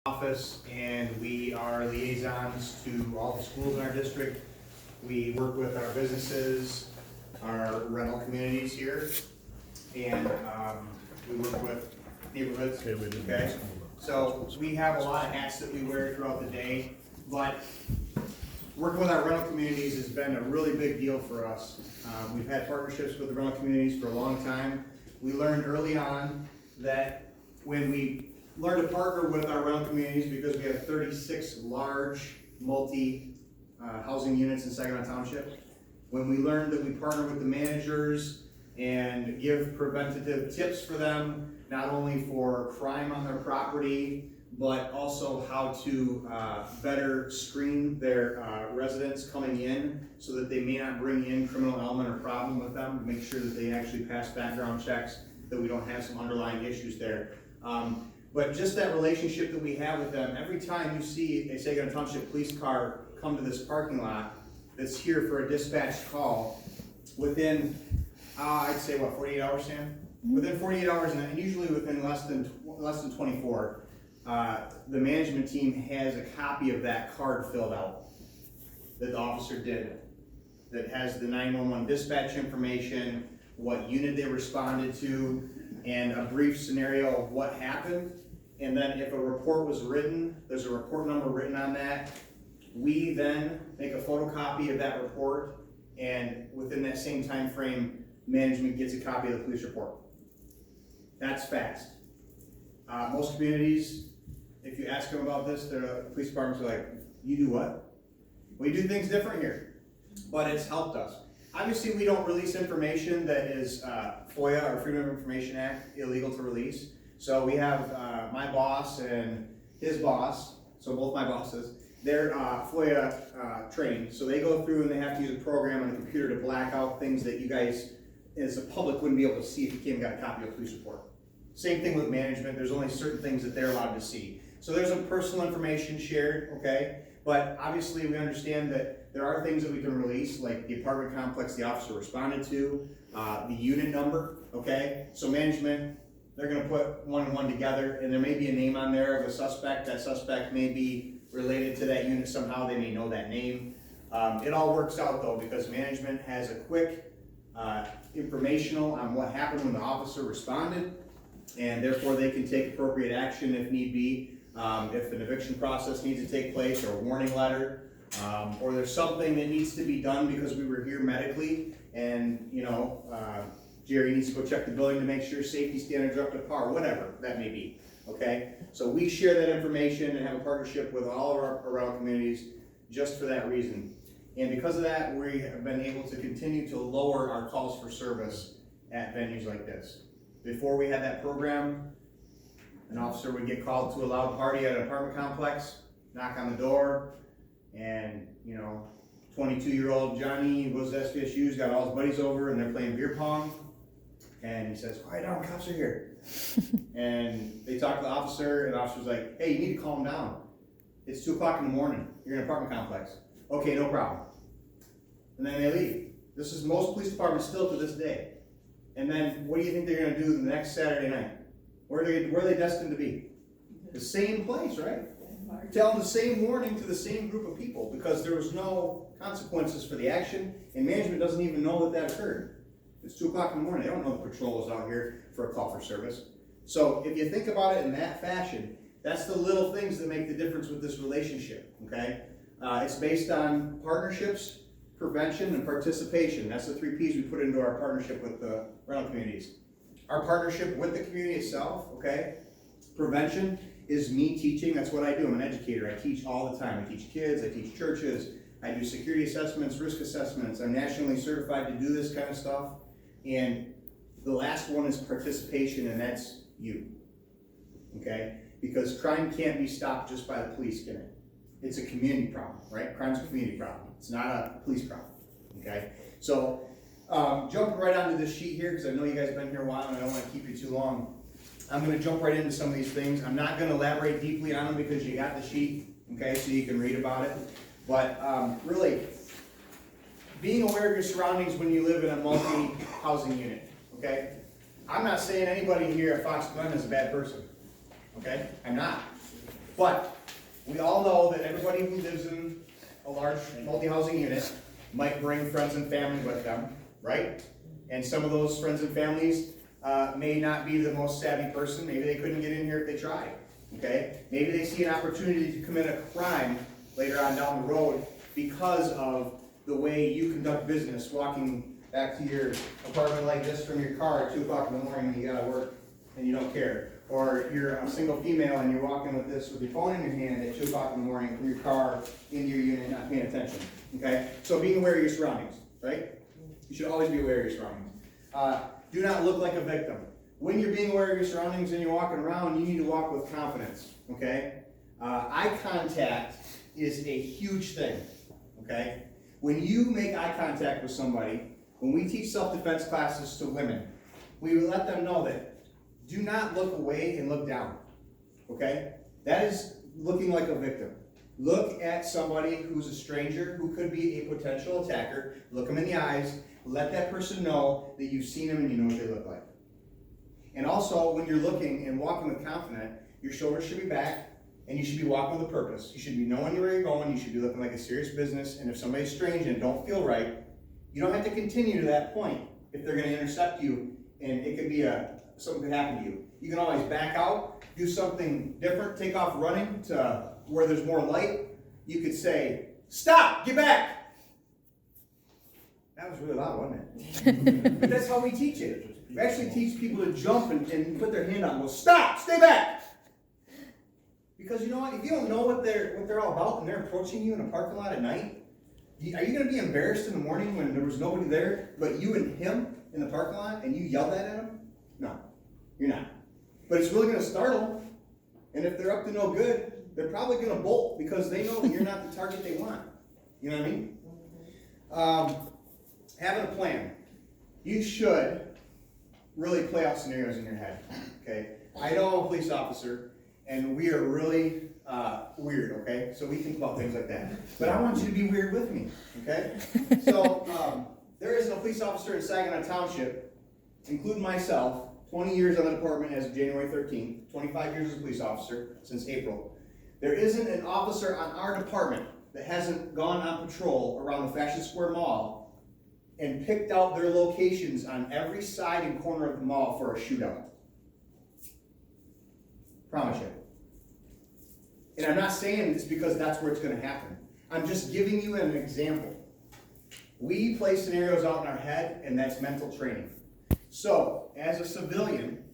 office, and we are liaisons to all the schools in our district. We work with our businesses, our rental communities here, and we work with neighborhoods, okay? So we have a lot of hats that we wear throughout the day, but working with our rental communities has been a really big deal for us. We've had partnerships with the rental communities for a long time. We learned early on that when we learned to partner with our rental communities, because we have 36 large multi-housing units in Saginaw Township, when we learned that we partner with the managers and give preventative tips for them, not only for crime on their property, but also how to better screen their residents coming in so that they may not bring in criminal element or problem with them, make sure that they actually pass background checks, that we don't have some underlying issues there. But just that relationship that we have with them, every time you see a Saginaw Township police car come to this parking lot that's here for a dispatched call, within, I'd say what, 48 hours, Sam? Within 48 hours, and usually within less than 24, the management team has a copy of that card filled out that the officer did, that has the 911 dispatch information, what unit they responded to, and a brief scenario of what happened. And then if a report was written, there's a report number written on that. We then make a photocopy of that report, and within that same time frame, management gets a copy of the police report. That's fast. Most communities, if you ask them about this, the police departments are like, you do what? We do things different here, but it's helped us. Obviously, we don't release information that is FOIA or Freedom of Information Act illegal to release. So we have my boss and his boss, so both my bosses, they're FOIA trained. So they go through and they have to use a program on the computer to black out things that you guys, as the public, wouldn't be able to see if you came and got a copy of the police report. Same thing with management, there's only certain things that they're allowed to see. So there's some personal information shared, okay? But obviously we understand that there are things that we can release, like the apartment complex the officer responded to, the unit number, okay? So management, they're gonna put one and one together, and there may be a name on there of a suspect. That suspect may be related to that unit somehow, they may know that name. It all works out though, because management has a quick informational on what happened when the officer responded, and therefore they can take appropriate action if need be. If an eviction process needs to take place, or a warning letter, or there's something that needs to be done because we were here medically, and Jerry needs to go check the building to make sure safety standards are up to par, whatever that may be, okay? So we share that information and have a partnership with all of our rental communities just for that reason. And because of that, we have been able to continue to lower our calls for service at venues like this. Before we had that program, an officer would get called to a loud party at an apartment complex, knock on the door, and 22-year-old Johnny goes to SVSU's, got all his buddies over, and they're playing beer pong, and he says, "Quiet down, cops are here." And they talk to the officer, and the officer's like, "Hey, you need to calm down. It's 2 o'clock in the morning. You're in an apartment complex." "Okay, no problem." And then they leave. This is most police departments still to this day. And then what do you think they're gonna do the next Saturday night? Where are they destined to be? The same place, right? Tell them the same warning to the same group of people, because there was no consequences for the action, and management doesn't even know that occurred. It's 2 o'clock in the morning. They don't know the patrol is out here for a call for service. So if you think about it in that fashion, that's the little things that make the difference with this relationship, okay? It's based on partnerships, prevention, and participation. That's the 3 Ps we put into our partnership with the rental communities. Our partnership with the community itself, okay? Prevention is me teaching. That's what I do. I'm an educator. I teach all the time. I teach kids, I teach churches, I do security assessments, risk assessments. I'm nationally certified to do this kind of stuff. And the last one is participation, and that's you, okay? Because crime can't be stopped just by the police, can it? It's a community problem, right? Crime's a community problem. It's not a police problem, okay? So, jumping right onto this sheet here, because I know you guys have been here a while and I don't want to keep you too long. I'm going to jump right into some of these things. I'm not going to elaborate deeply on them because you got the sheet, okay, so you can read about it. But really, being aware of your surroundings when you live in a multi-housing unit, okay? I'm not saying anybody here at Fox Glen is a bad person, okay? I'm not. But we all know that everybody who lives in a large multi-housing unit might bring friends and family with them, right? And some of those friends and families may not be the most savvy person. Maybe they couldn't get in here if they tried, okay? Maybe they see an opportunity to commit a crime later on down the road because of the way you conduct business, walking back to your apartment like this from your car at 2 o'clock in the morning when you gotta work and you don't care. Or you're a single female and you're walking with this with your phone in your hand at 2 o'clock in the morning from your car into your unit not paying attention, okay? So being aware of your surroundings, right? You should always be aware of your surroundings. Do not look like a victim. When you're being aware of your surroundings and you're walking around, you need to walk with confidence, okay? Eye contact is a huge thing, okay? When you make eye contact with somebody, when we teach self-defense classes to women, we let them know that do not look away and look down, okay? That is looking like a victim. Look at somebody who's a stranger who could be a potential attacker. Look them in the eyes. Let that person know that you've seen them and you know what they look like. And also, when you're looking and walking with confidence, your shoulders should be back and you should be walking with a purpose. You should be knowing where you're going. You should be looking like a serious business. And if somebody's strange and don't feel right, you don't have to continue to that point if they're going to intercept you and it could be something could happen to you. You can always back out, do something different, take off running to where there's more light. You could say, stop, get back. That was really loud, wasn't it? But that's how we teach it. We actually teach people to jump and put their hand out and go, stop, stay back. Because you know what, if you don't know what they're all about and they're approaching you in a parking lot at night, are you going to be embarrassed in the morning when there was nobody there but you and him in the parking lot and you yelled at him? No, you're not. But it's really going to startle them. And if they're up to no good, they're probably going to bolt because they know that you're not the target they want. You know what I mean? Having a plan. You should really play out scenarios in your head. Okay? I know I'm a police officer, and we are really weird, okay? So we think about things like that. But I want you to be weird with me, okay? So there isn't a police officer in Saginaw Township, including myself, 20 years on the department as of January 13th, 25 years as a police officer since April. There isn't an officer on our department that hasn't gone on patrol around the Fashion Square Mall and picked out their locations on every side and corner of the mall for a shootout. Promise you. And I'm not saying this because that's where it's going to happen. I'm just giving you an example. We play scenarios out in our head, and that's mental training. So, as a civilian,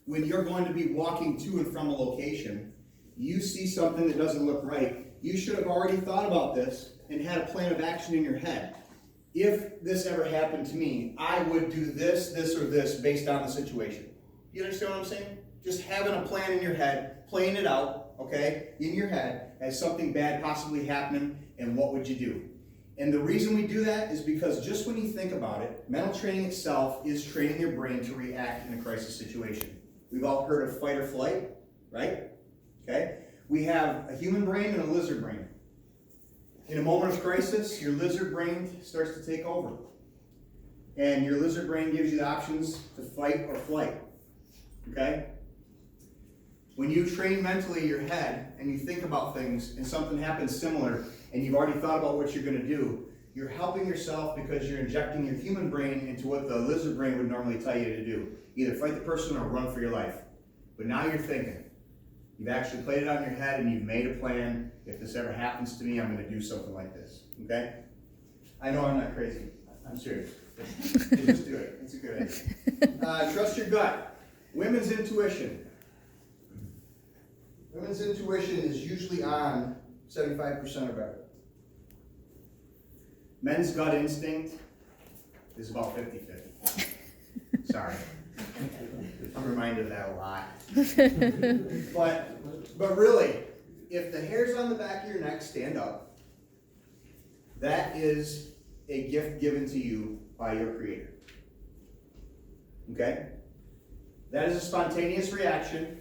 when you're going to be walking to and from a location, you see something that doesn't look right, you should have already thought about this and had a plan of action in your head. If this ever happened to me, I would do this, this, or this based on the situation. You understand what I'm saying? Just having a plan in your head, playing it out, okay, in your head as something bad possibly happening, and what would you do? And the reason we do that is because just when you think about it, mental training itself is training your brain to react in a crisis situation. We've all heard of fight or flight, right? Okay? We have a human brain and a lizard brain. In a moment of crisis, your lizard brain starts to take over. And your lizard brain gives you the options to fight or flight. Okay? When you train mentally your head and you think about things and something happens similar and you've already thought about what you're going to do, you're helping yourself because you're injecting your human brain into what the lizard brain would normally tell you to do. Either fight the person or run for your life. But now you're thinking. You've actually played it out in your head and you've made a plan. If this ever happens to me, I'm going to do something like this. Okay? I know I'm not crazy. I'm serious. Just do it. It's a good idea. Trust your gut. Women's intuition. Women's intuition is usually on 75% or better. Men's gut instinct is about 50-50. Sorry. I'm reminded of that a lot. But really, if the hairs on the back of your neck stand up, that is a gift given to you by your Creator. Okay? That is a spontaneous reaction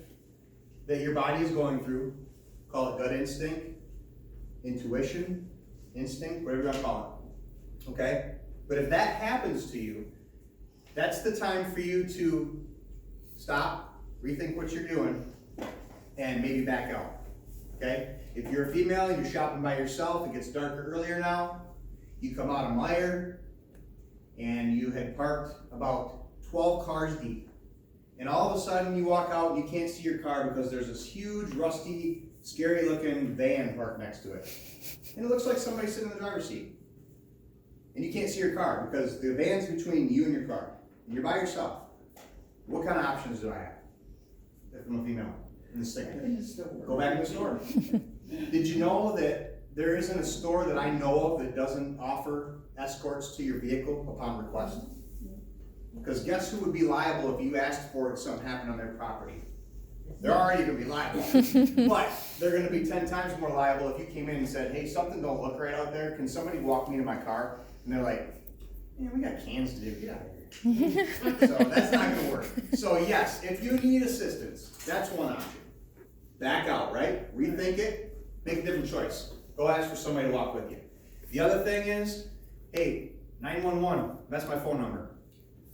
that your body is going through. Call it gut instinct, intuition, instinct, whatever you want to call it. Okay? But if that happens to you, that's the time for you to stop, rethink what you're doing, and maybe back out. okay? If you're a female and you're shopping by yourself, it gets darker earlier now, you come out of Meijer, and you had parked about 12 cars deep. And all of a sudden you walk out and you can't see your car because there's this huge, rusty, scary looking van parked next to it. And it looks like somebody sitting in the driver's seat. And you can't see your car because the van's between you and your car. And you're by yourself. What kind of options do I have if I'm a female in this thing? Go back to the store. Did you know that there isn't a store that I know of that doesn't offer escorts to your vehicle upon request? Because guess who would be liable if you asked for it, something happened on their property? They're already gonna be liable, but they're gonna be 10 times more liable if you came in and said, hey, something don't look right out there, can somebody walk me to my car? And they're like, man, we got cans to do, get out of here. So that's not gonna work. So yes, if you need assistance, that's one option. Back out, right? Rethink it, make a different choice. Go ask for somebody to walk with you. The other thing is, hey, 911, that's my phone number.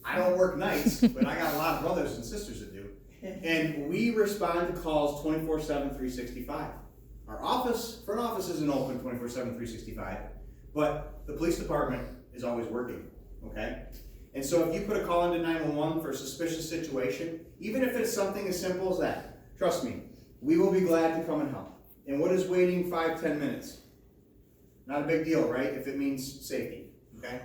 I don't work nights, but I got a lot of brothers and sisters that do. And we respond to calls 24/7, 365. Our front office isn't open 24/7, 365, but the police department is always working, okay? And so if you put a call into 911 for a suspicious situation, even if it's something as simple as that, trust me, we will be glad to come and help. And what is waiting 5-10 minutes? Not a big deal, right? If it means safety, okay?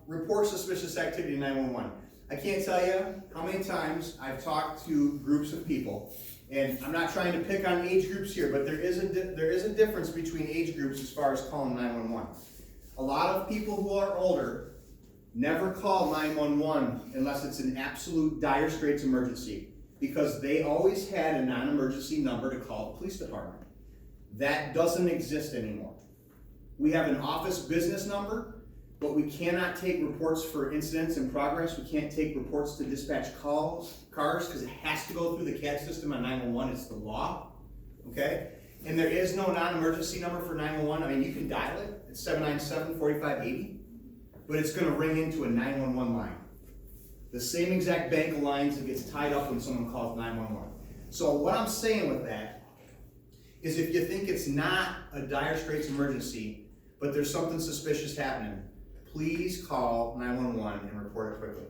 Report suspicious activity to 911. I can't tell you how many times I've talked to groups of people, and I'm not trying to pick on age groups here, but there is a difference between age groups as far as calling 911. A lot of people who are older never call 911 unless it's an absolute dire straits emergency, because they always had a non-emergency number to call the police department. That doesn't exist anymore. We have an office business number, but we cannot take reports for incidents in progress. We can't take reports to dispatch cars, because it has to go through the CAD system on 911. It's the law, okay? And there is no non-emergency number for 911. I mean, you can dial it. It's 797-4580, but it's gonna ring into a 911 line. The same exact bank of lines that gets tied up when someone calls 911. So what I'm saying with that is, if you think it's not a dire straits emergency, but there's something suspicious happening, please call 911 and report it quickly.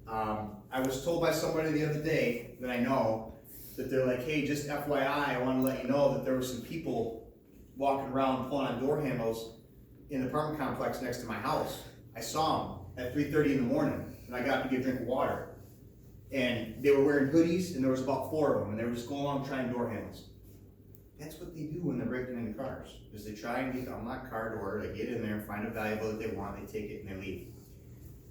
I was told by somebody the other day that I know that they're like, hey, just FYI, I want to let you know that there were some people walking around pulling on door handles in the apartment complex next to my house. I saw them at 3:30 in the morning, and I got up to get a drink of water. And they were wearing hoodies, and there was about 4 of them, and they were just going along trying door handles. That's what they do when they're breaking into cars, is they try and get the unlocked car door, they get in there and find a valuable that they want, they take it and they leave.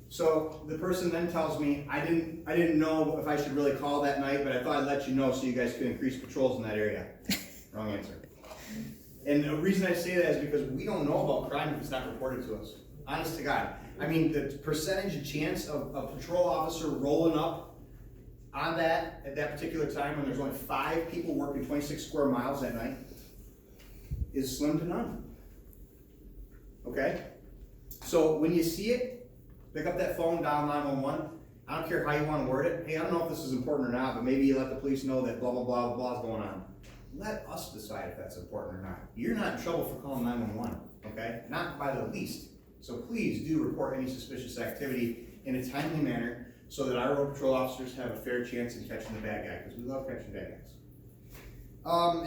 So the person then tells me, I didn't know if I should really call that night, but I thought I'd let you know so you guys could increase patrols in that area. Wrong answer. And the reason I say that is because we don't know about crime if it's not reported to us. Honest to God. I mean, the percentage chance of a patrol officer rolling up on that at that particular time when there's only 5 people working 26 square miles that night is slim to none. Okay? So when you see it, pick up that phone, dial 911. I don't care how you want to word it. Hey, I don't know if this is important or not, but maybe you let the police know that blah, blah, blah, blah is going on. Let us decide if that's important or not. You're not in trouble for calling 911, okay? Not by the least. So please do report any suspicious activity in a timely manner, so that our road patrol officers have a fair chance in catching the bad guy, because we love catching bad guys.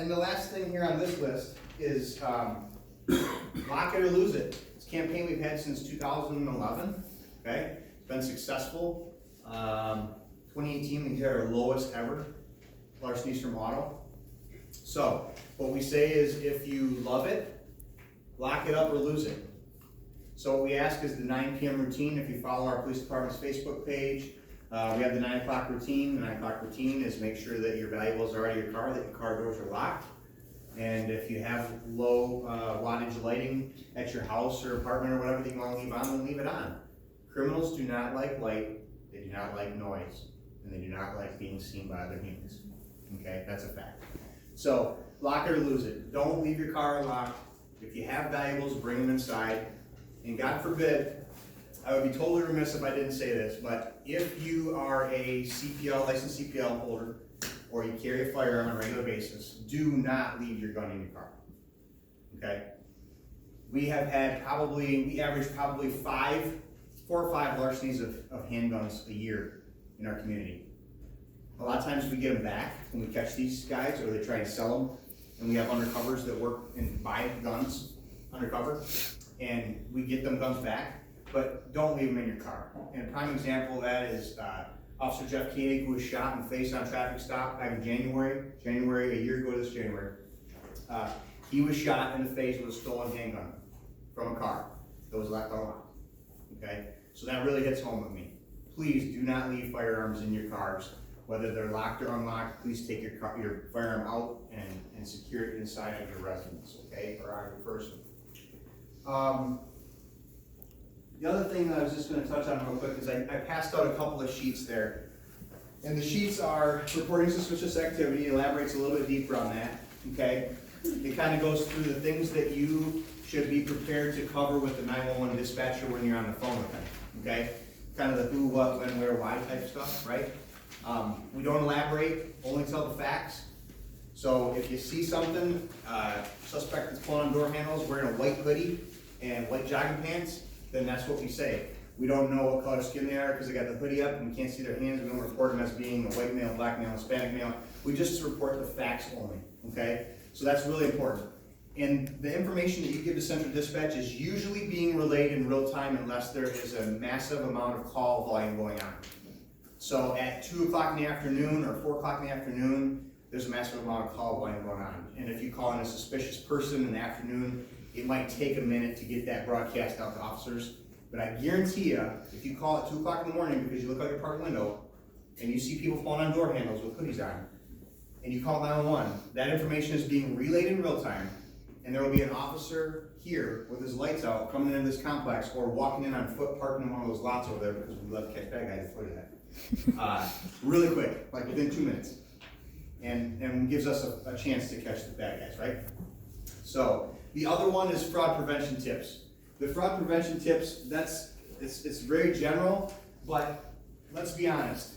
And the last thing here on this list is lock it or lose it. It's a campaign we've had since 2011, okay? It's been successful. 2018, we hit our lowest ever larcenies from auto. So what we say is, if you love it, lock it up or lose it. So what we ask is the 9 p.m. routine. If you follow our police department's Facebook page, we have the 9 o'clock routine. The 9 o'clock routine is make sure that your valuables are out of your car, that your car doors are locked. And if you have low wattage lighting at your house or apartment or whatever that you want to leave on, then leave it on. Criminals do not like light, they do not like noise, and they do not like being seen by other humans. Okay, that's a fact. So lock it or lose it. Don't leave your car unlocked. If you have valuables, bring them inside. And God forbid, I would be totally remiss if I didn't say this, but if you are a CPL, licensed CPL holder, or you carry a firearm on a regular basis, do not leave your gun in your car, okay? We average probably 4 or 5 larcenies of handguns a year in our community. A lot of times we get them back when we catch these guys, or they try and sell them, and we have undercovers that work and buy guns undercover, and we get them guns back, but don't leave them in your car. And a prime example of that is Officer Jeff Koenig, who was shot in the face on a traffic stop back in January, a year ago this January. He was shot in the face with a stolen handgun from a car that was left unlocked, okay? So that really hits home with me. Please do not leave firearms in your cars. Whether they're locked or unlocked, please take your firearm out and secure it inside of your residence, okay, or on your person. The other thing that I was just going to touch on real quick is I passed out a couple of sheets there. And the sheets are reporting suspicious activity, elaborates a little bit deeper on that, okay? It kind of goes through the things that you should be prepared to cover with the 911 dispatcher when you're on the phone with them, okay? Kind of the who, what, when, where, why type stuff, right? We don't elaborate, only tell the facts. So if you see something, suspect that's pulling on door handles, wearing a white hoodie and white jogging pants, then that's what we say. We don't know what color skin they are because they got the hoodie up and we can't see their hands. We don't report them as being a white male, black male, Hispanic male. We just report the facts only, okay? So that's really important. And the information that you give to Central Dispatch is usually being relayed in real time unless there is a massive amount of call volume going on. So at 2 o'clock in the afternoon or 4 o'clock in the afternoon, there's a massive amount of call volume going on. And if you call in a suspicious person in the afternoon, it might take a minute to get that broadcast out to officers. But I guarantee you, if you call at 2 o'clock in the morning because you look out your park window and you see people falling on door handles with hoodies on, and you call 911, that information is being relayed in real time, and there will be an officer here with his lights out coming into this complex or walking in on foot parking in one of those lots over there because we love to catch bad guys at foot of that. Really quick, like within 2 minutes. And gives us a chance to catch the bad guys, right? So the other one is fraud prevention tips. The fraud prevention tips, it's very general, but let's be honest.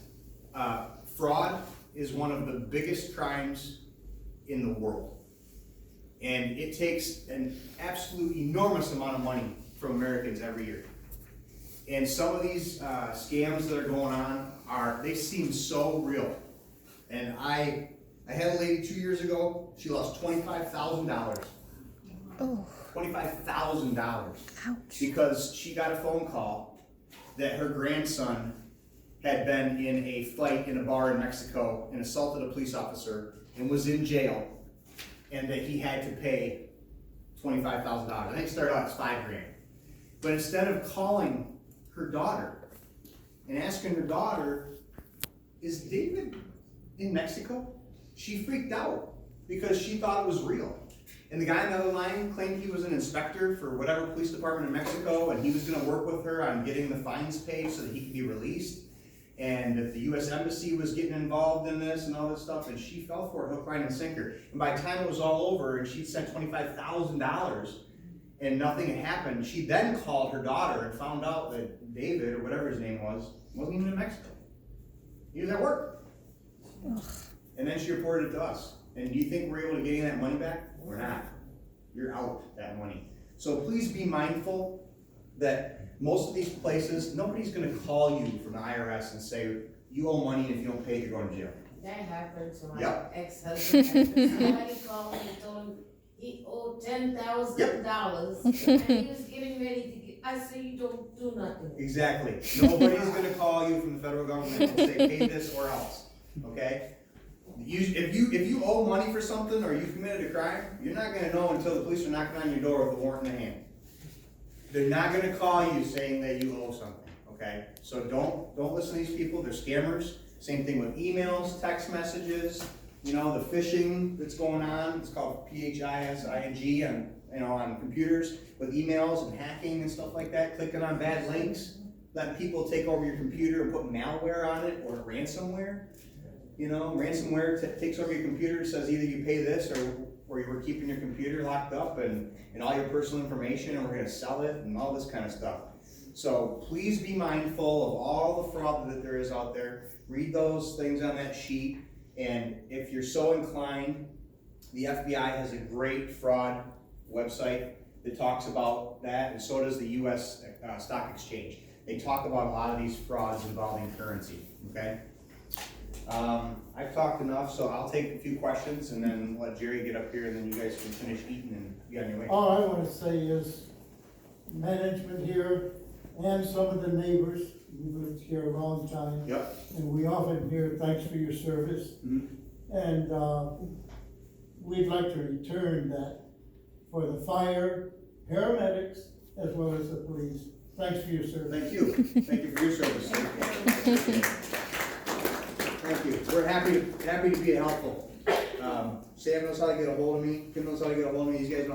Fraud is one of the biggest crimes in the world. And it takes an absolute enormous amount of money from Americans every year. And some of these scams that are going on they seem so real. And I had a lady 2 years ago, she lost $25,000. Oh. $25,000. Ouch. Because she got a phone call that her grandson had been in a fight in a bar in Mexico and assaulted a police officer and was in jail, and that he had to pay $25,000. I think it started out as $5,000. But instead of calling her daughter and asking her daughter, is David in Mexico? She freaked out because she thought it was real. And the guy on the other line claimed he was an inspector for whatever police department in Mexico, and he was going to work with her on getting the fines paid so that he could be released. And that the U.S. Embassy was getting involved in this and all this stuff, and she fell for it, hook, line, and sinker. And by the time it was all over, and she'd sent $25,000, and nothing had happened, she then called her daughter and found out that David, or whatever his name was, wasn't even in Mexico. He was at work. Ugh. And then she reported it to us. And do you think we're able to get any of that money back? We're not. You're out that money. So please be mindful that most of these places, nobody's going to call you from the IRS and say, you owe money, and if you don't pay it, you're going to jail. That happened to my Yep. ex-husband. Somebody called me and told him he owed $10,000, and he was getting ready to get. I said, you don't do nothing. Exactly. Nobody's going to call you from the federal government and say, pay this or else. Okay? If you owe money for something or you committed a crime, you're not going to know until the police are knocking on your door with a warrant in their hand. They're not going to call you saying that you owe something. Okay? So don't listen to these people. They're scammers. Same thing with emails, text messages. You know, the phishing that's going on. It's called PHISING on computers with emails and hacking and stuff like that. Clicking on bad links, letting people take over your computer and put malware on it or ransomware. You know, ransomware takes over your computer, says either you pay this or you were keeping your computer locked up and all your personal information, and we're going to sell it and all this kind of stuff. So please be mindful of all the fraud that there is out there. Read those things on that sheet And if you're so inclined, the FBI has a great fraud website that talks about that, and so does the US Stock Exchange. They talk about a lot of these frauds involving currency, okay? I've talked enough, so I'll take a few questions and then let Jerry get up here and then you guys can finish eating and be on your way. All I wanna say is, management here and some of the neighbors, we've lived here a long time, Yep. and we often hear, thanks for your service. Mhm. And, we'd like to return that for the fire, paramedics, as well as the police. Thanks for your service. Thank you. Thank you for your service. Thank you. We're happy to be helpful. Sam knows how to get a hold of me. Kim knows how to get a hold of me. These guys know how